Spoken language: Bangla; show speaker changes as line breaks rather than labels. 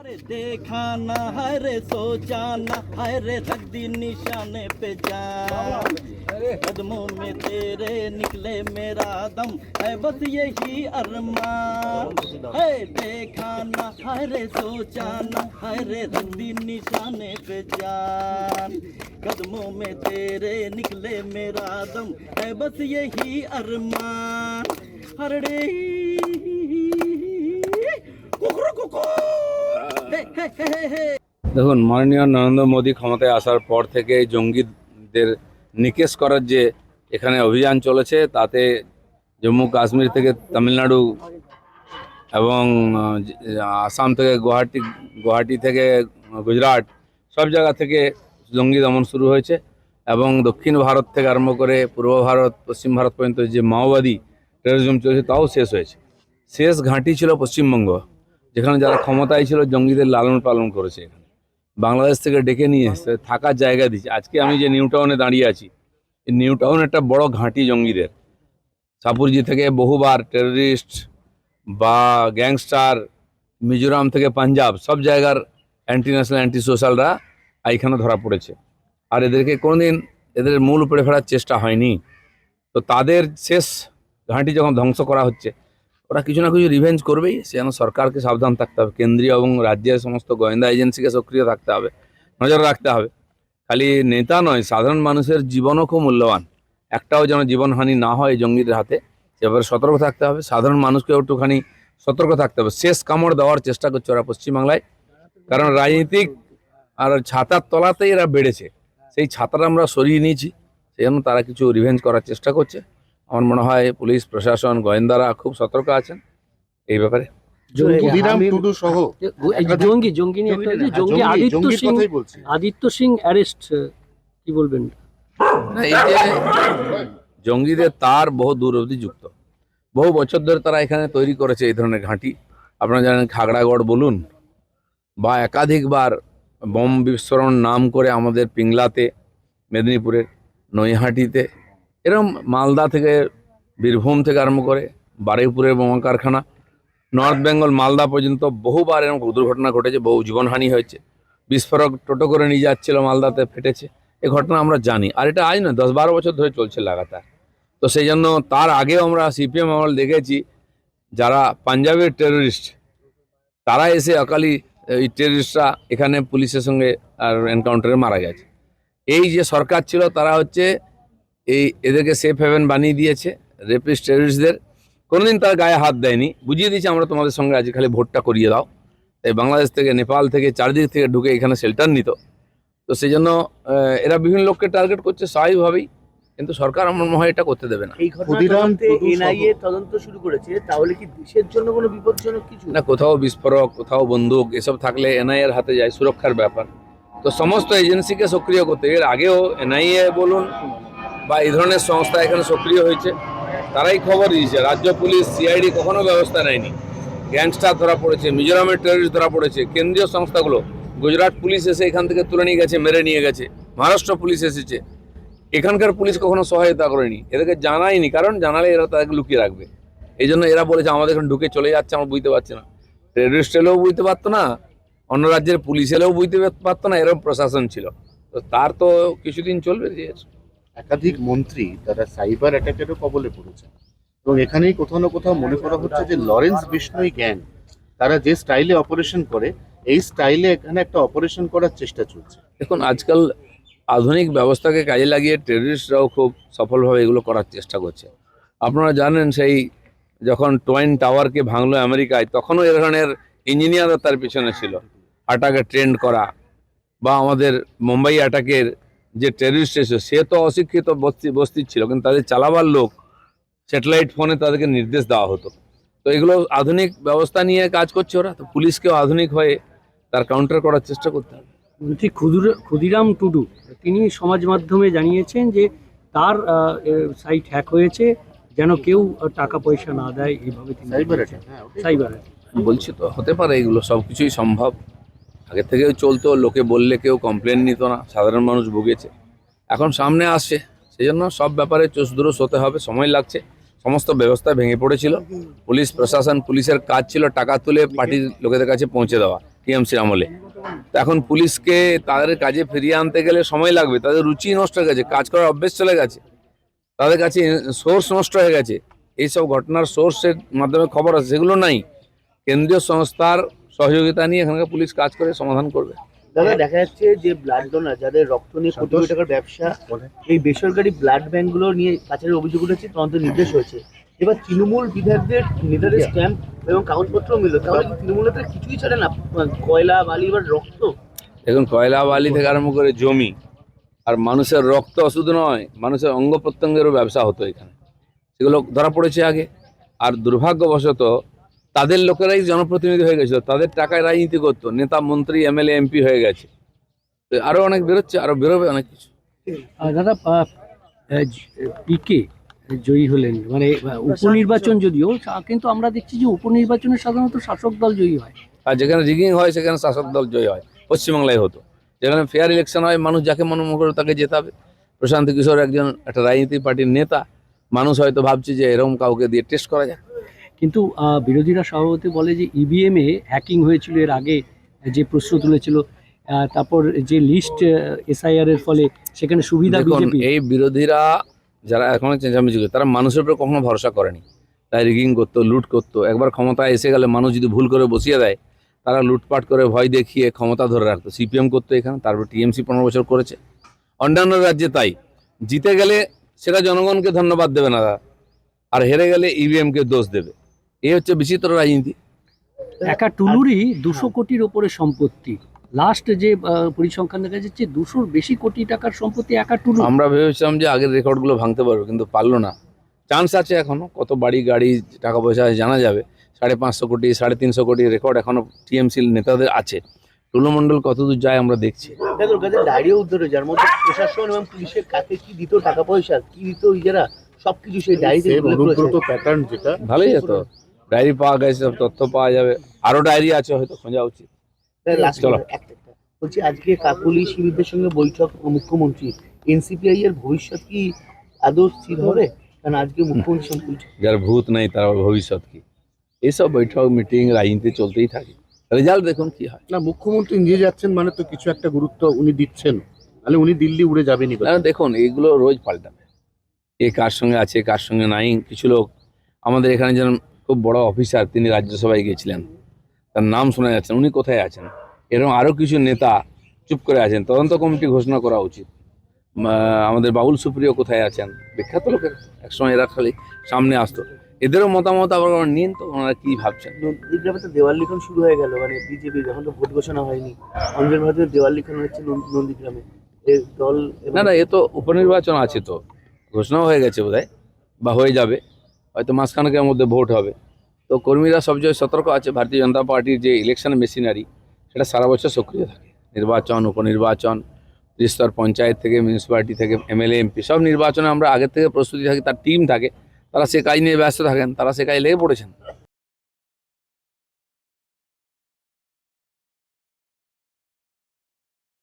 अरे देखा ना है रे सोचा ना है रे रख दी निशाने पे जान कदमों में तेरे निकले मेरा दम है बस यही अरमान है देखा ना है रे सोचा ना है रे रख दी निशाने पे जान कदमों में तेरे निकले मेरा दम है बस यही अरमान हरड़े
দেখুন, মাননীয় নরেন্দ্র মোদী ক্ষমতায় আসার পর থেকে জঙ্গিদের নিকেশ করার যে এখানে অভিযান চলেছে, তাতে জম্মু কাশ্মীর থেকে তামিলনাড়ু এবং আসাম থেকে গুয়াহাটি থেকে গুজরাট সব জায়গা থেকে জঙ্গি দমন শুরু হয়েছে এবং দক্ষিণ ভারত থেকে আরম্ভ করে পূর্ব ভারত পশ্চিম ভারত পর্যন্ত যে মাওবাদী টেরোরিজম চলেছে তাও শেষ হয়েছে। শেষ ঘাঁটি ছিল পশ্চিমবঙ্গ, যেখানে যারা ক্ষমতায় ছিল জঙ্গিদের লালন পালন করেছে। এখানে বাংলাদেশ থেকে ডেকে নিয়ে এসে থাকার জায়গা দিচ্ছে। আজকে আমি যে নিউ টাউনে দাঁড়িয়ে আছি, এই নিউ টাউন একটা বড় ঘাঁটি জঙ্গিদের। সাপুরজি থেকে বহুবার টেররিস্ট বা গ্যাংস্টার, মিজোরাম থেকে পাঞ্জাব, সব জায়গার অ্যান্টি ন্যাশনাল অ্যান্টি সোশ্যালরা এইখানে ধরা পড়েছে। আর এদেরকে কোনোদিন এদের মূল উপড়ে ফেলার চেষ্টা হয়নি। তো তাদের শেষ ঘাঁটি যখন ধ্বংস করা হচ্ছে, ওরা কিছু না কিছু রিভেঞ্জ করবেই। সেজন্য সরকারকে সাবধান থাকতে হবে, কেন্দ্রীয় এবং রাজ্যের সমস্ত গোয়েন্দা এজেন্সিকে সক্রিয় থাকতে হবে, নজর রাখতে হবে। খালি নেতা নয়, সাধারণ মানুষের জীবনও খুব মূল্যবান। একটাও যেন জীবনহানি না হয় জঙ্গিদের হাতে, সেভাবে সতর্ক থাকতে হবে। সাধারণ মানুষকেও একটুখানি সতর্ক থাকতে হবে। শেষ কামড় দেওয়ার চেষ্টা করছে ওরা পশ্চিমবাংলায়, কারণ রাজনীতিক আর ছাতার তলাতেই এরা বেড়েছে। সেই ছাতাটা আমরা সরিয়ে নিয়েছি, সেই জন্য তারা কিছু রিভেঞ্জ করার চেষ্টা করছে। আমার মনে হয় পুলিশ প্রশাসন গোয়েন্দারা খুব সতর্ক আছেন এই ব্যাপারে।
আদিত্য সিং অ্যারেস্ট, কি বলবেন?
এই যে জঙ্গিদের তার বহু দূর অবধি যুক্ত, বহু বছর ধরে তারা এখানে তৈরি করেছে এই ধরনের ঘাঁটি। আপনারা জানেন খাগড়াগড় বলুন বা একাধিকবার বোম বিস্ফোরণ নাম করে আমাদের পিংলাতে, মেদিনীপুরের নৈহাটিতে, এরকম মালদা থেকে বীরভূম থেকে আরম্ভ করে বারুইপুরের বোমা কারখানা, নর্থ বেঙ্গল মালদা পর্যন্ত বহুবার এরকম দুর্ঘটনা ঘটেছে, বহু জীবনহানি হয়েছে। বিস্ফোরক টোটো করে নিয়ে যাচ্ছিল, মালদাতে ফেটেছে। এই ঘটনা আমরা জানি, আর এটা আজ না 10-12 বছর ধরে চলছে লাগাতার। তো সেই জন্য তার আগেও আমরা সিপিএম আমল দেখেছি, যারা পাঞ্জাবের টেররিস্ট তারা এসে অকালি এই টেররিস্টরা এখানে পুলিশের সঙ্গে আর এনকাউন্টারে মারা গেছে। এই যে সরকার ছিল তারা হচ্ছে এদেরকে সেফ হেভেন বানিয়ে দিয়েছে রেপিস্ট টেররিস্টদের। কোনোদিন তার গায়ে হাত দেয়নি, বুঝিয়ে দিয়েছে আমরা তোমাদের সঙ্গে আজ খালি ভোটটা করিয়ে দাও। তাই বাংলাদেশ থেকে, নেপাল থেকে, চারদিক থেকে ঢুকে এখানে শেল্টার নিত। তো সেই জন্য এরা বিভিন্ন লোককে টার্গেট করছে স্বাভাবিকভাবেই, কিন্তু সরকার আমার মনে হয় এটা করতে দেবে না।
এই ঘটনাতে এনআইএ তদন্ত শুরু করেছে, তাহলে কি দেশের জন্য কোনো বিপজ্জনক কিছু
না? কোথাও বিস্ফোরক, কোথাও বন্দুক, এসব থাকলে এনআইএর হাতে যায়, সুরক্ষার ব্যাপার। তো সমস্ত এজেন্সিকে সক্রিয় করতে, এর আগেও এনআইএ বলুন বা এই ধরনের সংস্থা এখানে সক্রিয় হয়েছে, তারাই খবর দিয়েছে। রাজ্য পুলিশ, সিআইডি কখনো ব্যবস্থা নেয়নি। গ্যাংস্টার ধরা পড়েছে, মিজোরামের টেররিস্ট ধরা পড়েছে, কেন্দ্রীয় সংস্থাগুলো, গুজরাট পুলিশ এসে এখান থেকে তুলে নিয়ে গেছে, মেরে নিয়ে গেছে, মহারাষ্ট্র পুলিশ এসেছে। এখানকার পুলিশ কখনো সহায়তা করেনি, এদেরকে জানায়নি, কারণ জানালে এরা তাদেরকে লুকিয়ে রাখবে। এই জন্য এরা বলেছে আমাদের এখানে ঢুকে চলে যাচ্ছে, আমরা বুঝতে পারছি না। টেররিস্ট এলেও বুঝতে পারতো না, অন্য রাজ্যের পুলিশ এলেও বুঝতে পারতো না, এরকম প্রশাসন ছিল। তো তার তো কিছুদিন চলবে।
একাধিক মন্ত্রী তারা সাইবার অ্যাটাকেরও কবলে পড়েছে, এবং এখানেই কোথাও না কোথাও মনে করা হচ্ছে যে লরেন্স বিষ্ণুই গ্যাং, তারা যে স্টাইলে অপারেশন করে, এই স্টাইলে এখানে একটা অপারেশন করার চেষ্টা চলছে।
দেখুন, আজকাল আধুনিক ব্যবস্থাকে কাজে লাগিয়ে টেররিস্টরাও খুব সফলভাবে এগুলো করার চেষ্টা করছে। আপনারা জানেন, সেই যখন টয়েন টাওয়ারকে ভাঙলো আমেরিকায়, তখনও এ ধরনের ইঞ্জিনিয়াররা তার পিছনে ছিল, অ্যাটাকে ট্রেন্ড করা। বা আমাদের মুম্বাই অ্যাটাকের যে টেররিস্ট এসে, সে তো অশিক্ষিত বস্তির ছিল, কিন্তু তাদের চালাবার লোক স্যাটেলাইট ফোনে তাদেরকে নির্দেশ দেওয়া হতো। তো এগুলো আধুনিক ব্যবস্থা নিয়ে কাজ করছে ওরা। তো পুলিশকেও আধুনিক হয়ে তার কাউন্টার করার চেষ্টা করতে হবে।
মন্ত্রী ক্ষুদিরাম টুডু তিনি সমাজ মাধ্যমে জানিয়েছেন যে তার সাইট হ্যাক হয়েছে, যেন কেউ টাকা পয়সা না দেয়, এইভাবে সাইবার
বলছি তো, হতে পারে, এগুলো সব কিছুই সম্ভব। আগে থেকেও চলতো, লোকে বললে কেউ কমপ্লেন নিত না, সাধারণ মানুষ ভুগেছে, এখন সামনে আসছে। সেই জন্য সব ব্যাপারে চোষদুরুস হতে হবে, সময় লাগছে। সমস্ত ব্যবস্থা ভেঙে পড়েছিল, পুলিশ প্রশাসন, পুলিশের কাজ ছিল টাকা তুলে পার্টির লোকেদের কাছে পৌঁছে দেওয়া। টিএমসির আমলে। তো এখন পুলিশকে তাদের কাজে ফিরিয়ে আনতে গেলে সময় লাগবে, তাদের রুচি নষ্ট হয়ে গেছে, কাজ করার অভ্যেস চলে গেছে, তাদের কাছে সোর্স নষ্ট হয়ে গেছে। এইসব ঘটনার সোর্সের মাধ্যমে খবর আছে, সেগুলো নাই। কেন্দ্রীয় সংস্থার সহযোগিতা নিয়ে এখানকার পুলিশ কাজ করে সমাধান করবে।
দাদা, দেখা যাচ্ছে যে ব্লাড ডোনার যাদের রক্ত নিয়ে কোটি কোটি টাকার ব্যবসা, এই বেসরকারি ব্লাড ব্যাংকগুলো নিয়ে পাচারের অভিযোগ উঠেছে, তদন্ত নির্দেশ হয়েছে। এবার তৃণমূল বিধায়কদের নেতাদের স্ট্যাম্প এবং কাগজপত্র মিলল, তাহলে কি তৃণমূল নেতারা কিছুই ছাড়ে না? কয়লা, বালি, এবার রক্ত।
দেখুন, কয়লা বালি থেকে আরম্ভ করে জমি আর মানুষের রক্ত শুধু নয়, মানুষের অঙ্গ প্রত্যঙ্গেরও ব্যবসা হতো এখানে, সেগুলো ধরা পড়েছে আগে। আর দুর্ভাগ্যবশত তাদের লোকেরাই জনপ্রতিনিধি হয়ে গেছিল, তাদের টাকায় রাজনীতি করতো, নেতা মন্ত্রী এমএলএ এমপি হয়ে গেছে। তো আরও অনেক বেরোচ্ছে, আরও বেরোবে অনেক কিছু।
দাদা, পিকে জয়ী হলেন, মানে উপনির্বাচন যদিও, কিন্তু আমরা দেখছি যে উপনির্বাচনে সাধারণত শাসক দল জয়ী হয়।
আর যেখানে রিগিং হয় সেখানে শাসক দল জয় হয়। পশ্চিমবাংলায় হতো, যেখানে ফেয়ার ইলেকশন হয়, মানুষ যাকে মনে করে তাকে জেতাবে। প্রশান্ত কিশোর একজন একটা রাজনীতি পার্টির নেতা, মানুষ হয়তো ভাবছে যে এরকম কাউকে দিয়ে টেস্ট করা যায়।
কিন্তু বিরোধীরা স্বভাবতই বলে যে ইভিএমে হ্যাকিং হয়েছিল এর আগে, যে প্রশ্ন তুলেছিল, তারপর যে লিস্ট এসআইআর এর ফলে সেখানে সুবিধা
দেখুন,
বিজেপি।
এই বিরোধীরা যারা এখন চেঁচামেচি করে, তারা মানুষের উপরে কখনো ভরসা করেনি, তাই রিগিং করতো, লুট করতো। একবার ক্ষমতায় এসে গেলে মানুষ যদি ভুল করে বসিয়ে দেয়, তারা লুটপাট করে ভয় দেখিয়ে ক্ষমতা ধরে রাখতো। সিপিএম করতো এখানে, তারপর টিএমসি 15 বছর করেছে। অন্যান্য রাজ্যে তাই, জিতে গেলে সেটা জনগণকে ধন্যবাদ দেবে না, আর হেরে গেলে ইভিএমকে দোষ দেবে। এই হচ্ছে বিচিত্র রাজনীতি।
একা টুলুরই 200 কোটির ওপরে সম্পত্তি, লাস্ট যে পরিসংখ্যান দেখা যাচ্ছে 200-র বেশি কোটি টাকার সম্পত্তি একা টুলু।
আমরা ভেবেছিলাম যে আগের রেকর্ডগুলো ভাঙতে পারবে, কিন্তু পারলো না। চান্স আছে এখনো, কত বাড়ি গাড়ি টাকা পয়সা জানা যাবে। 550 কোটি 350 কোটি রেকর্ড এখনো টিএমসি নেতাদের আছে। টুলু মণ্ডল কতদূর যায় আমরা দেখছি।
দেখুন, কাছে ডায়েরিও উদ্ধার হয়েছে, যার মধ্যে প্রশাসন এবং পুলিশের কাছে কি দিত, টাকা পয়সা কি দিত, ইজারা সবকিছু সেই ডায়েরিতে
অনুব্রত প্যাটার্ন যেটা
ভালোই যেত, ডায়েরি পাওয়া গেছে, সব তথ্য পাওয়া যাবে। আরো ডায়েরি আছে, হয়তো খোঁজা উচিত। চলো।
বলছি, আজকে কাকুলি শিবিরদের সঙ্গে বৈঠক মুখ্যমন্ত্রী, এনসিপিআই এর ভবিষ্যৎ কি আদৌ স্থির হবে? কারণ আজকে মুখ্যমন্ত্রী সঙ্গে বৈঠক।
যার ভূত নাই তার আবার ভবিষ্যৎ কি? এইসব বৈঠক মিটিং রাজনীতি চলতেই থাকে, রেজাল্ট দেখুন কি হয়।
না, মুখ্যমন্ত্রী নিজে যাচ্ছেন মানে তো কিছু একটা গুরুত্ব উনি দিচ্ছেন, তাহলে উনি দিল্লি উড়ে যাবেনই।
দেখুন, এইগুলো রোজ পাল্টাবে, এ কার সঙ্গে আছে কার সঙ্গে নাই। কিছু লোক আমাদের এখানে যেন খুব বড় অফিসার, তিনি রাজ্যসভায় গিয়েছিলেন, তার নাম শোনা যাচ্ছে, উনি কোথায় আছেন? এরকম আরও কিছু নেতা চুপ করে আছেন, তদন্ত কমিটি ঘোষণা করা উচিত। আমাদের বাবুল সুপ্রিয় কোথায় আছেন? বিখ্যাত লোকের, একসময় এরা খালি সামনে আসতো। এদেরও মতামত আবার নিন তো, ওনারা কি ভাবছেন।
নন্দীগ্রামে তো দেওয়াল লিখন শুরু হয়ে গেল, মানে বিজেপি যখন তো ভোট ঘোষণা হয়নি, অঞ্জন ভারতের দেওয়াল লিখন হচ্ছে নন্দীগ্রামে। এই দল
না, এ তো উপনির্বাচন আছে, তো ঘোষণাও হয়ে গেছে বোধহয়, বা হয়ে যাবে, হয়তো মাসখানেকের মধ্যে ভোট হবে। তো কর্মীরা সবচেয়ে সতর্ক আছে। ভারতীয় জনতা পার্টির যে ইলেকশন মেশিনারি, সেটা সারা বছর সক্রিয় থাকে। নির্বাচন, উপনির্বাচন, ত্রিস্তর পঞ্চায়েত থেকে মিউনিসিপ্যালিটি থেকে এমএলএ এমপি, সব নির্বাচনে আমরা আগের থেকে প্রস্তুতি থাকি, তার টিম থাকে, তারা সে কাজ নিয়ে ব্যস্ত থাকেন, তারা সে কাজে লেগে পড়েছেন।